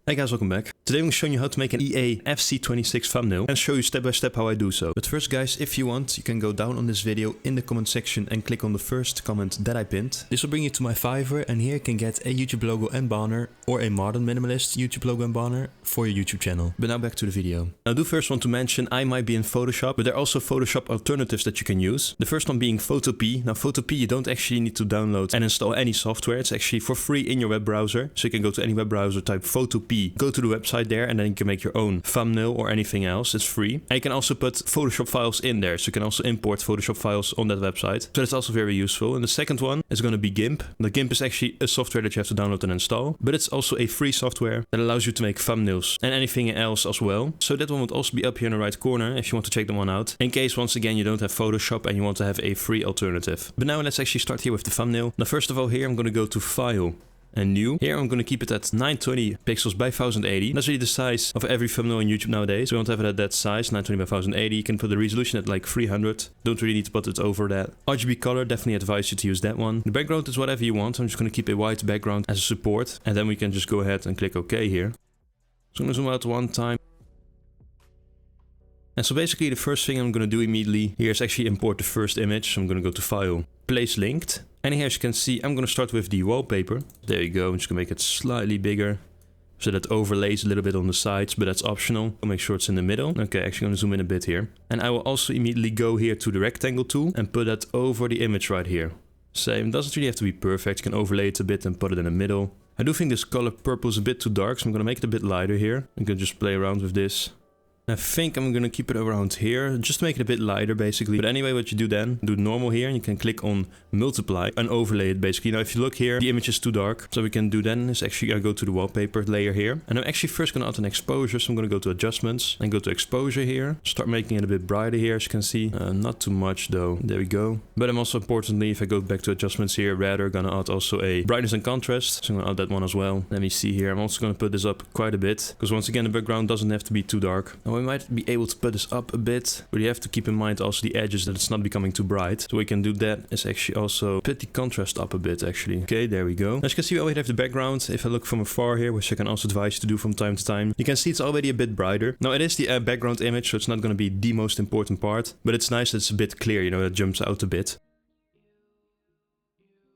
Hey guys, welcome back. Today I'm showing you how to make an EA FC26 thumbnail and show you step by step how I do so. But first guys, if you want, you can go down on this video in the comment section and click on the first comment that I pinned. This will bring you to my Fiverr and here you can get a YouTube logo and banner or a modern minimalist YouTube logo and banner for your YouTube channel. But now back to the video. Now I do first want to mention I might be in Photoshop, but there are also Photoshop alternatives that you can use. The first one being Photopea. Now Photopea you don't actually need to download and install any software. It's actually for free in your web browser. So you can go to any web browser, type Photopea, go to the website there and then you can make your own thumbnail or anything else. It's free. And you can also put Photoshop files in there. So you can also import Photoshop files on that website. So that's also very useful. And the second one is going to be Gimp. The Gimp is actually a software that you have to download and install, but it's also a free software that allows you to make thumbnails and anything else as well. So that one would also be up here in the right corner if you want to check that one out. In case, once again, you don't have Photoshop and you want to have a free alternative. But now let's actually start here with the thumbnail. Now, first of all, here I'm going to go to File and New. Here I'm going to keep it at 920 pixels by 1080. That's really the size of every thumbnail on YouTube nowadays. So we want to have it at that size, 920 by 1080. You can put the resolution at like 300. Don't really need to put it over that. RGB color, definitely advise you to use that one. The background is whatever you want. I'm just going to keep a white background as a support. And then we can just go ahead and click OK here. So I'm going to zoom out one time. And so basically the first thing I'm going to do immediately here is actually import the first image. So I'm going to go to File, Place Linked. And here as you can see, I'm going to start with the wallpaper. There you go. I'm just going to make it slightly bigger so that overlays a little bit on the sides, but that's optional. I'll make sure it's in the middle. Okay, actually going to zoom in a bit here. And I will also immediately go here to the rectangle tool and put that over the image right here. Same, doesn't really have to be perfect. You can overlay it a bit and put it in the middle. I do think this color purple is a bit too dark, so I'm going to make it a bit lighter here. I'm going to just play around with this. I think I'm going to keep it around here, just to make it a bit lighter basically. But anyway, what you do then, do normal here and you can click on multiply and overlay it basically. Now if you look here, the image is too dark. So we can do then is actually I go to the wallpaper layer here. And I'm actually first going to add an exposure. So I'm going to go to adjustments and go to exposure here. Start making it a bit brighter here as you can see. Not too much though. There we go. But I'm also importantly, if I go back to adjustments here, rather going to add also a brightness and contrast. So I'm going to add that one as well. Let me see here. I'm also going to put this up quite a bit because once again, the background doesn't have to be too dark. Now we might be able to put this up a bit, but you have to keep in mind also the edges that it's not becoming too bright. So we can do that is actually also put the contrast up a bit actually. Okay, there we go. As you can see, we already have the background. If I look from afar here, which I can also advise you to do from time to time, you can see it's already a bit brighter. Now it is the background image, so it's not going to be the most important part, but it's nice that it's a bit clear, you know, it jumps out a bit.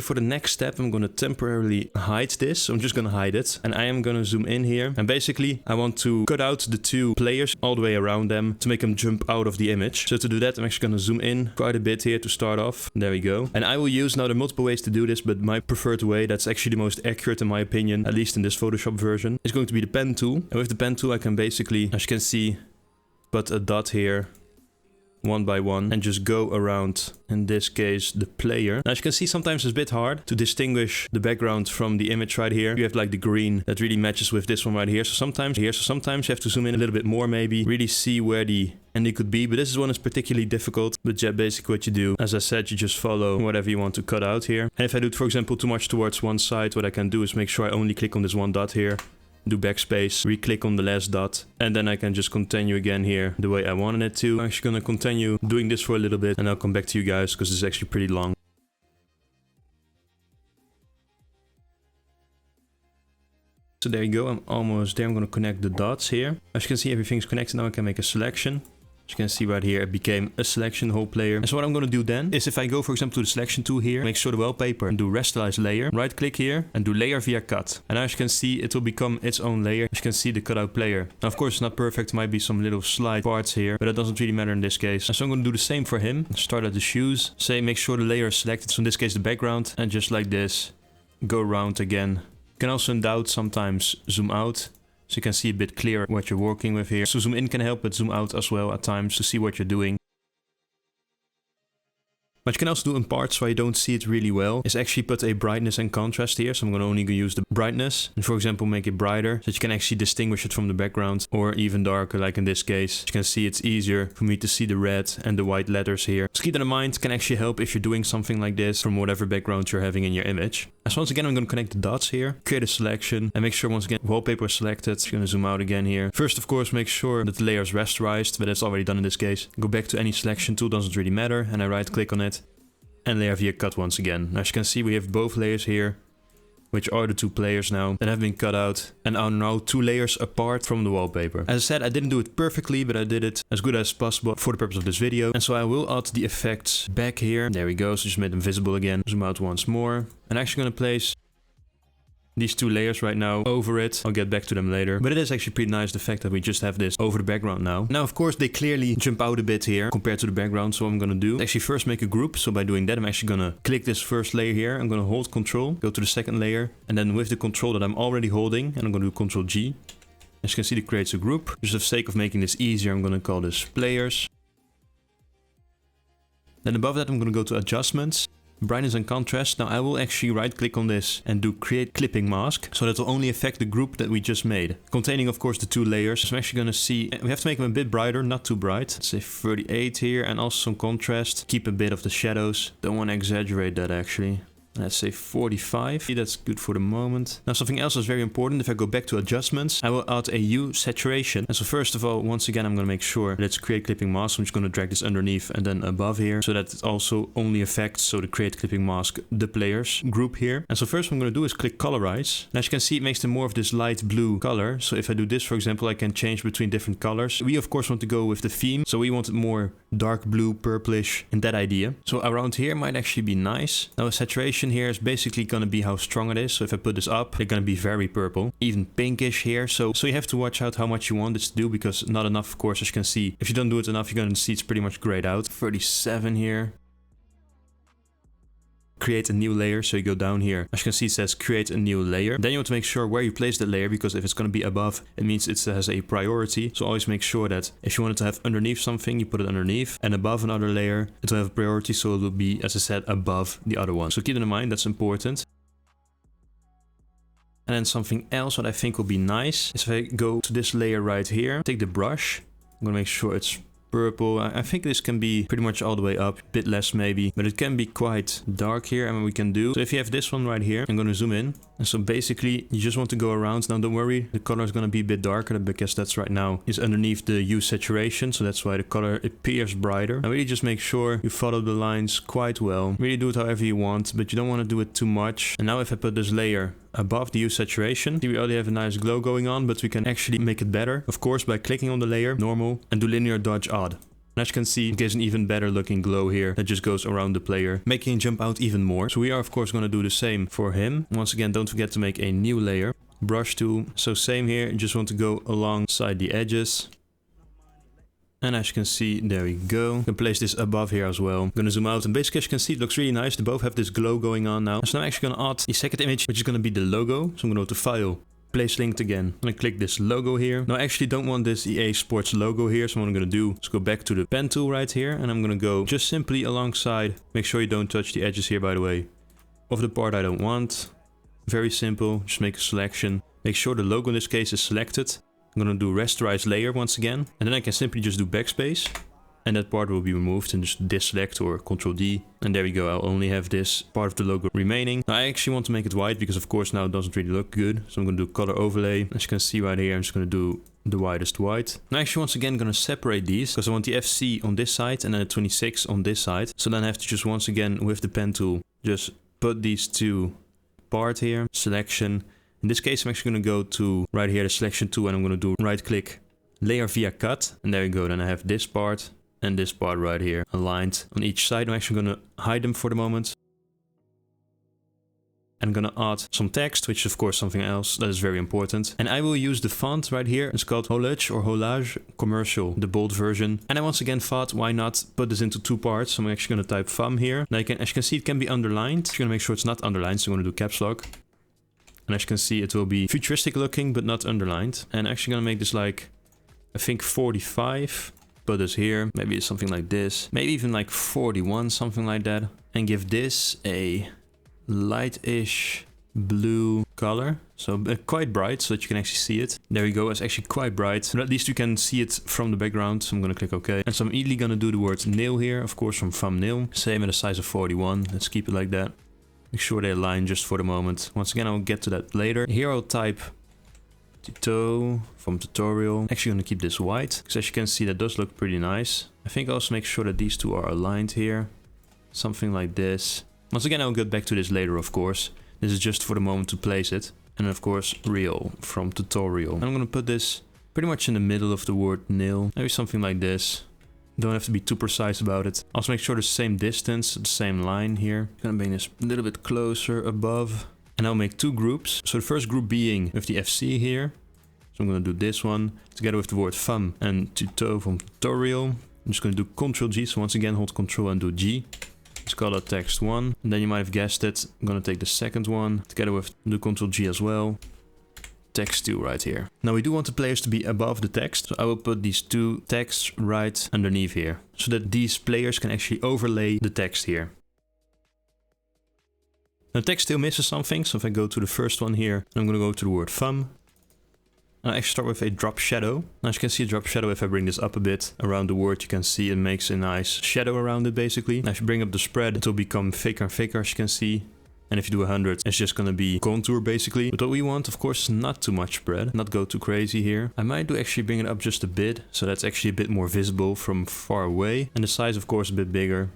For the next step, I'm going to temporarily hide this. So I'm just going to hide it. And I am going to zoom in here. And basically, I want to cut out the two players all the way around them to make them jump out of the image. So to do that, I'm actually going to zoom in quite a bit here to start off. There we go. And I will use, now there are multiple ways to do this, but my preferred way, that's actually the most accurate in my opinion, at least in this Photoshop version, is going to be the pen tool. And with the pen tool, I can basically, as you can see, put a dot here, one by one, and just go around, in this case, the player. Now, as you can see, sometimes it's a bit hard to distinguish the background from the image right here. You have like the green that really matches with this one right here. So sometimes you have to zoom in a little bit more, maybe really see where the ending could be. But this one is particularly difficult. But yeah, basically what you do, as I said, you just follow whatever you want to cut out here. And if I do it, for example, too much towards one side, what I can do is make sure I only click on this one dot here. Do backspace, re-click on the last dot, and then I can just continue again here the way I wanted it to. I'm actually going to continue doing this for a little bit and I'll come back to you guys because this is actually pretty long. So there you go, I'm almost there. I'm going to connect the dots here. As you can see, everything's connected now. I can make a selection. As you can see right here, it became a selection, whole player. And so what I'm going to do then is if I go, for example, to the selection tool here, make sure the wallpaper and do Resize layer, right click here and do layer via cut. And now as you can see, it will become its own layer. As you can see the cutout player. Now, of course, it's not perfect. Might be some little slight parts here, but that doesn't really matter in this case. And so I'm going to do the same for him. Start at the shoes, say, make sure the layer is selected. So in this case, the background, and just like this, go around again. You can also in doubt sometimes zoom out. So you can see a bit clearer what you're working with here. So zoom in can help, but zoom out as well at times to see what you're doing. What you can also do in parts where you don't see it really well is actually put a brightness and contrast here. So I'm going to only use the brightness and, for example, make it brighter so that you can actually distinguish it from the background, or even darker like in this case. You can see it's easier for me to see the red and the white letters here. So keep that in mind, it can actually help if you're doing something like this from whatever background you're having in your image. And so once again, I'm going to connect the dots here, create a selection, and make sure once again wallpaper is selected. I'm going to zoom out again here. First, of course, make sure that the layer is rasterized, but that's already done in this case. Go back to any selection tool, doesn't really matter, and I right click on it. And layer via cut once again. As you can see, we have both layers here. which are the two players now that have been cut out and are now 2 layers apart from the wallpaper. As I said, I didn't do it perfectly, but I did it as good as possible for the purpose of this video. And so I will add the effects back here. There we go, so just made them visible again. Zoom out once more. And I'm actually going to place these 2 layers right now over it. I'll get back to them later. But it is actually pretty nice, the fact that we just have this over the background now. Now, of course, they clearly jump out a bit here compared to the background. So what I'm going to do is actually first make a group. So by doing that, I'm actually going to click this first layer here. I'm going to hold Control, go to the second layer. And then with the control that I'm already holding, and I'm going to do Control G. As you can see, it creates a group. Just for the sake of making this easier, I'm going to call this Players. Then above that, I'm going to go to Adjustments. Brightness and contrast. Now I will actually right click on this and do create clipping mask, so that will only affect the group that we just made, containing of course the 2 layers. So I'm actually gonna see, we have to make them a bit brighter, not too bright. Let's say 38 here, and also some contrast. Keep a bit of the shadows. Don't want to exaggerate that actually. Let's say 45. That's good for the moment. Now something else is very important. If I go back to adjustments, I will add a hue saturation. And so first of all, once again, I'm going to make sure that it's create clipping mask. I'm just going to drag this underneath and then above here, so that it also only affects, so the create clipping mask, the players group here. And so first what I'm going to do is click colorize. And as you can see, it makes them more of this light blue color. So if I do this, for example, I can change between different colors. We of course want to go with the theme. So we want it more dark blue, purplish, and that idea. So around here might actually be nice. Now saturation here is basically going to be how strong it is. So if I put this up, they're going to be very purple, even pinkish here. So you have to watch out how much you want this to do, because not enough, of course, as you can see. If you don't do it enough, you're going to see it's pretty much grayed out. 37 here. Create a new layer. So you go down here. As you can see, it says create a new layer. Then you want to make sure where you place the layer, because if it's going to be above, it means it has a priority. So always make sure that if you want it to have underneath something, you put it underneath, and above another layer, it will have a priority. So it will be, as I said, above the other one. So keep that in mind. That's important. And then something else what I think will be nice is if I go to this layer right here, take the brush. I'm going to make sure it's purple. I think this can be pretty much all the way up, a bit less maybe, but it can be quite dark here. And what we can do, so if you have this one right here, I'm going to zoom in. And so basically you just want to go around. Now don't worry, the color is going to be a bit darker, because that's right now is underneath the hue saturation. So that's why the color appears brighter. And really just make sure you follow the lines quite well. Really do it however you want, but you don't want to do it too much. And now if I put this layer above the hue saturation, we already have a nice glow going on, but we can actually make it better, of course, by clicking on the layer, normal, and do linear dodge odd. And as you can see, it gives an even better looking glow here that just goes around the player, making him jump out even more. So we are of course going to do the same for him. Once again, don't forget to make a new layer. Brush tool. So same here, you just want to go alongside the edges. And as you can see, there we go. You can place this above here as well. I'm going to zoom out, and basically as you can see, it looks really nice. They both have this glow going on now. So now I'm actually going to add the second image, which is going to be the logo. So I'm going to go to File, Place Linked again. I'm going to click this logo here. Now I actually don't want this EA Sports logo here. So what I'm going to do is go back to the pen tool right here. And I'm going to go just simply alongside. Make sure you don't touch the edges here, by the way, of the part I don't want. Very simple. Just make a selection. Make sure the logo in this case is selected. I'm going to do rasterize layer once again, and then I can simply just do backspace, and that part will be removed, and just deselect or Ctrl D, and there we go. I'll only have this part of the logo remaining. Now I actually want to make it white, because of course now it doesn't really look good, so I'm going to do color overlay. As you can see right here, I'm just going to do the widest white. Now actually once again going to separate these, because I want the FC on this side and then the 26 on this side. So then I have to just once again with the pen tool just put these two apart here, selection. In this case, I'm actually going to go to right here, the selection tool, and I'm going to do right click, layer via cut, and there you go. Then I have this part and this part right here aligned on each side. I'm actually going to hide them for the moment. I'm going to add some text, which is of course something else that is very important. And I will use the font right here. It's called Holage Commercial, the bold version. And I once again thought, why not put this into 2 parts? So I'm actually going to type FAM here. Now as you can see, it can be underlined. You're going to make sure it's not underlined, so I'm going to do caps lock. And as you can see, it will be futuristic looking, but not underlined. And actually gonna make this like, I think 45. Put this here, maybe it's something like this. Maybe even like 41, something like that. And give this a lightish blue color. So quite bright, so that you can actually see it. There we go, it's actually quite bright. But at least you can see it from the background. So I'm gonna click OK. And so I'm immediately gonna do the word nail here, of course from thumbnail. Same at a size of 41, let's keep it like that. Make sure they align just for the moment. Once again, I'll get to that later. Here I'll type tuto from tutorial. Actually going to keep this white, because as you can see, that does look pretty nice. I think I'll also make sure that these two are aligned here. Something like this. Once again, I'll get back to this later, of course. This is just for the moment to place it. And then of course, real from tutorial. I'm gonna put this pretty much in the middle of the word nil. Maybe something like this. Don't have to be too precise about it. Also make sure the same distance, the same line here. Gonna bring this a little bit closer above. And I'll make 2 groups. So the first group being with the FC here. So I'm gonna do this one together with the word fun and tuto from tutorial. I'm just gonna do Ctrl G. So once again, hold Ctrl and do G. Let's call it text 1. And then you might have guessed it. I'm gonna take the second one together with do Ctrl G as well. Text 2 right here. Now we do want the players to be above the text. So I will put these 2 texts right underneath here. So that these players can actually overlay the text here. Now the text still misses something. So if I go to the first one here, I'm gonna go to the word fun. And I actually start with a drop shadow. Now as you can see a drop shadow, if I bring this up a bit around the word, you can see it makes a nice shadow around it basically. Now if you bring up the spread, it will become thicker and thicker as you can see. And if you do 100, it's just gonna be contour basically. But what we want, of course, is not too much spread. Not go too crazy here. I might do actually bring it up just a bit. So that's actually a bit more visible from far away. And the size, of course, a bit bigger.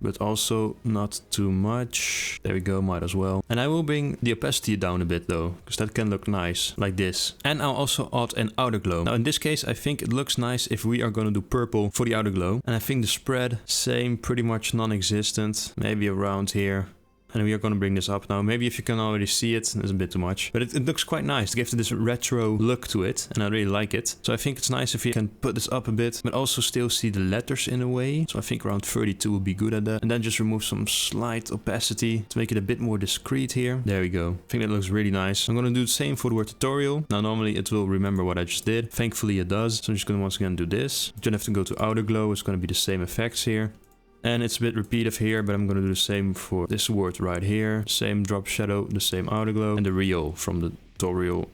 But also not too much. There we go, might as well. And I will bring the opacity down a bit though, because that can look nice, like this. And I'll also add an outer glow. Now in this case, I think it looks nice if we are gonna do purple for the outer glow. And I think the spread, same, pretty much non-existent. Maybe around here. And we are going to bring this up now. Maybe if you can already see it, it's a bit too much. But it looks quite nice. It gives this retro look to it. And I really like it. So I think it's nice if you can put this up a bit. But also still see the letters in a way. So I think around 32 will be good at that. And then just remove some slight opacity to make it a bit more discreet here. There we go. I think that looks really nice. I'm going to do the same for the word tutorial. Now normally it will remember what I just did. Thankfully it does. So I'm just going to once again do this. You don't have to go to outer glow. It's going to be the same effects here. And it's a bit repetitive here, but I'm going to do the same for this word right here. Same drop shadow, the same outer glow, and the real from the tutorial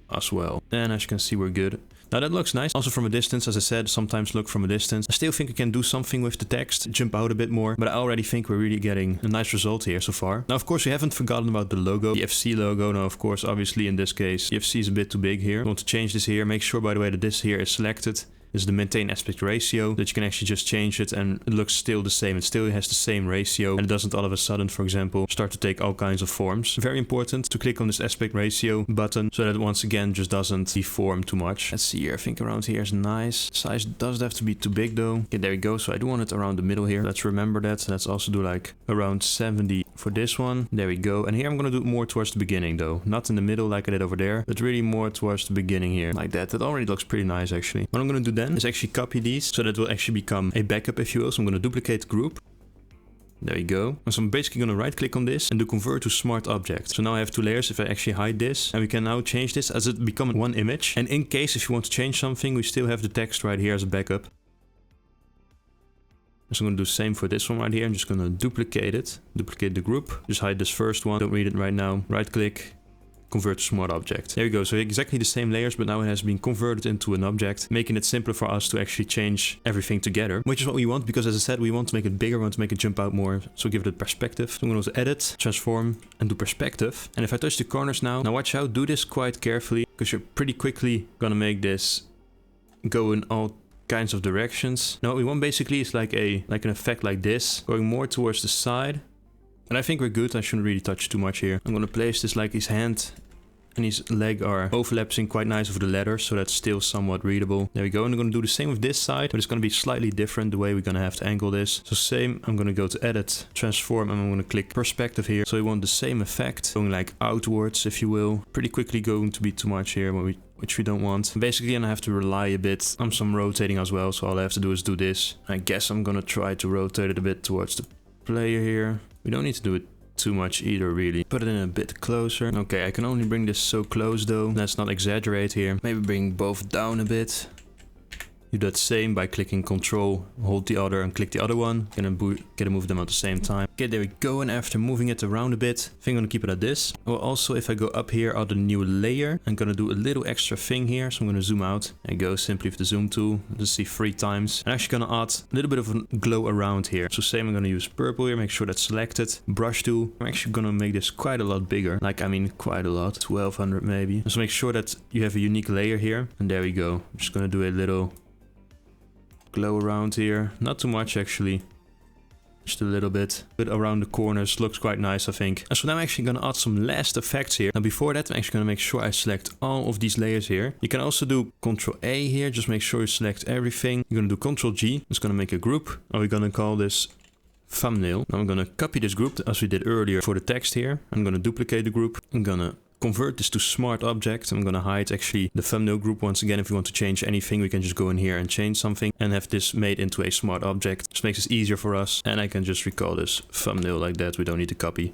as well. And as you can see, we're good. Now that looks nice. Also from a distance, as I said, sometimes look from a distance. I still think I can do something with the text, jump out a bit more, but I already think we're really getting a nice result here so far. Now, of course, we haven't forgotten about the logo, the FC logo. Now, of course, obviously in this case, the FC is a bit too big here. I want to change this here. Make sure, by the way, that this here is selected. Is the maintain aspect ratio, that you can actually just change it and it looks still the same. It still has the same ratio and it doesn't all of a sudden, for example, start to take all kinds of forms. Very important to click on this aspect ratio button so that it once again just doesn't deform too much. Let's see here. I think around here is nice. Size doesn't have to be too big though. Okay, there we go. So I do want it around the middle here. Let's remember that. Let's also do like around 70 for this one. There we go. And here I'm going to do more towards the beginning though. Not in the middle like I did over there, but really more towards the beginning here. Like that. That already looks pretty nice actually. What I'm going to do then is actually copy these so that will actually become a backup, if you will. So I'm going to duplicate group. There you go. And so I'm basically going to right click on this and do convert to smart object. So now I have 2 layers. If I actually hide this, and we can now change this as it become one image. And in case if you want to change something, we still have the text right here as a backup. So I'm going to do the same for this one right here. I'm just going to duplicate it, duplicate the group, just hide this first one. Don't read it right now. Right click. Convert to smart object. There we go. So exactly the same layers, but now it has been converted into an object, making it simpler for us to actually change everything together, which is what we want because, as I said, we want to make it bigger, we want to make it jump out more, so give it a perspective. So I'm going to edit, transform, and do perspective. And if I touch the corners now watch out, do this quite carefully because you're pretty quickly going to make this go in all kinds of directions. Now what we want basically is like an effect like this, going more towards the side. And I think we're good. I shouldn't really touch too much here. I'm going to place this like his hand and his leg are overlapping quite nice with the letters, so that's still somewhat readable. There we go. And I'm going to do the same with this side, but it's going to be slightly different the way we're going to have to angle this. So same, I'm going to go to edit, transform, and I'm going to click perspective here. So we want the same effect, going like outwards, if you will. Pretty quickly going to be too much here, which we don't want. Basically, and I have to rely a bit on some rotating as well. So all I have to do is do this. I guess I'm going to try to rotate it a bit towards the player here. We don't need to do it too much either, really. Put it in a bit closer. Okay, I can only bring this so close though. Let's not exaggerate here. Maybe bring both down a bit. Do that same by clicking Control, hold the other and click the other one. Can move them at the same time. Okay, there we go. And after moving it around a bit, I think I'm gonna keep it at this. Well, also if I go up here, add a new layer. I'm gonna do a little extra thing here. So I'm gonna zoom out and go simply with the zoom tool. Just see 3 times. I'm actually gonna add a little bit of a glow around here. So same, I'm gonna use purple here. Make sure that's selected. Brush tool. I'm actually gonna make this quite a lot bigger. Like, I mean, quite a lot. 1200 maybe. So make sure that you have a unique layer here. And there we go. I'm just gonna do a little glow around here. Not too much actually. Just a little bit around the corners, looks quite nice I think. And so now I'm actually gonna add some last effects here. Now before that I'm actually gonna make sure I select all of these layers here. You can also do Ctrl A here, just make sure you select everything. You're gonna do Ctrl G, it's gonna make a group. And we're gonna call this thumbnail. Now I'm gonna copy this group as we did earlier for the text here. I'm gonna duplicate the group. I'm gonna convert this to smart object. I'm gonna hide actually the thumbnail group once again. If we want to change anything, we can just go in here and change something and have this made into a smart object. This makes it easier for us. And I can just recall this thumbnail like that. We don't need to copy.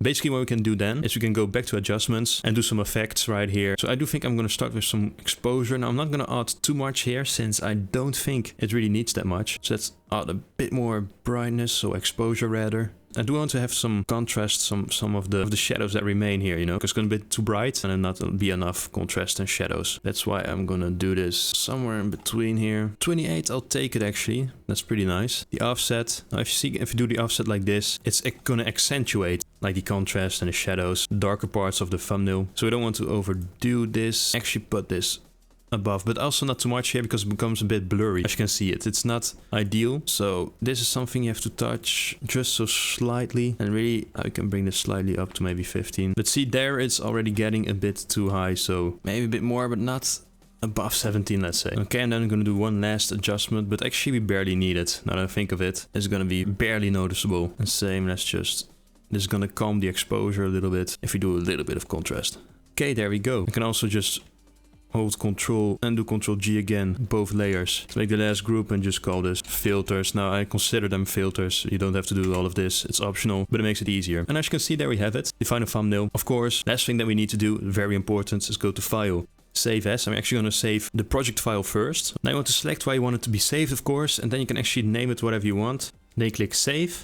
Basically what we can do then is we can go back to adjustments and do some effects right here. So I do think I'm going to start with some exposure. Now I'm not going to add too much here since I don't think it really needs that much. So let's add a bit more brightness, so exposure rather. I do want to have some contrast, some of the shadows that remain here, you know, because it's going to be too bright and then not be enough contrast and shadows. That's why I'm going to do this somewhere in between here. 28, I'll take it actually. That's pretty nice. The offset, now if you do the offset like this, it's going to accentuate like the contrast and the shadows, darker parts of the thumbnail. So we don't want to overdo this. Actually put this above, but also not too much here because it becomes a bit blurry. As you can see, it's not ideal. So this is something you have to touch just so slightly, and really I can bring this slightly up to maybe 15. But see, there it's already getting a bit too high, so maybe a bit more, but not above 17, let's say. Okay, and then I'm gonna do one last adjustment, but actually we barely need it. Now that I think of it, it's gonna be barely noticeable. And same, this is gonna calm the exposure a little bit if we do a little bit of contrast. Okay, there we go. I can also just hold Ctrl and do Ctrl G again, both layers. To make the last group and just call this filters. Now I consider them filters. You don't have to do all of this. It's optional, but it makes it easier. And as you can see, there we have it. Define a thumbnail. Of course, last thing that we need to do, very important, is go to File, Save As. I'm actually going to save the project file first. Now you want to select where you want it to be saved, of course, and then you can actually name it whatever you want. Then you click Save.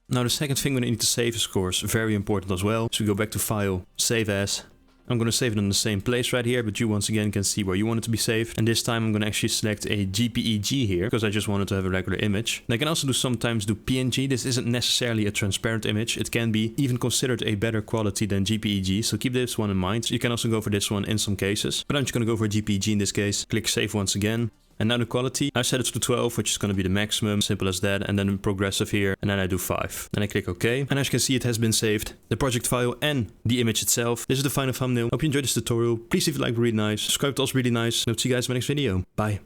Now the second thing we need to save is, of course, very important as well. So we go back to File, Save As. I'm going to save it in the same place right here, but you once again can see where you want it to be saved. And this time I'm going to actually select a JPEG here, because I just wanted to have a regular image. And I can also sometimes do PNG. This isn't necessarily a transparent image. It can be even considered a better quality than JPEG, so keep this one in mind. You can also go for this one in some cases, but I'm just going to go for JPEG in this case. Click Save once again. And now the quality, I set it to 12, which is going to be the maximum, simple as that, and then progressive here, and then I do 5. Then I click OK, and as you can see, it has been saved, the project file and the image itself. This is the final thumbnail. Hope you enjoyed this tutorial. Please leave a like, really nice. Subscribe to us, really nice. And I'll see you guys in my next video. Bye.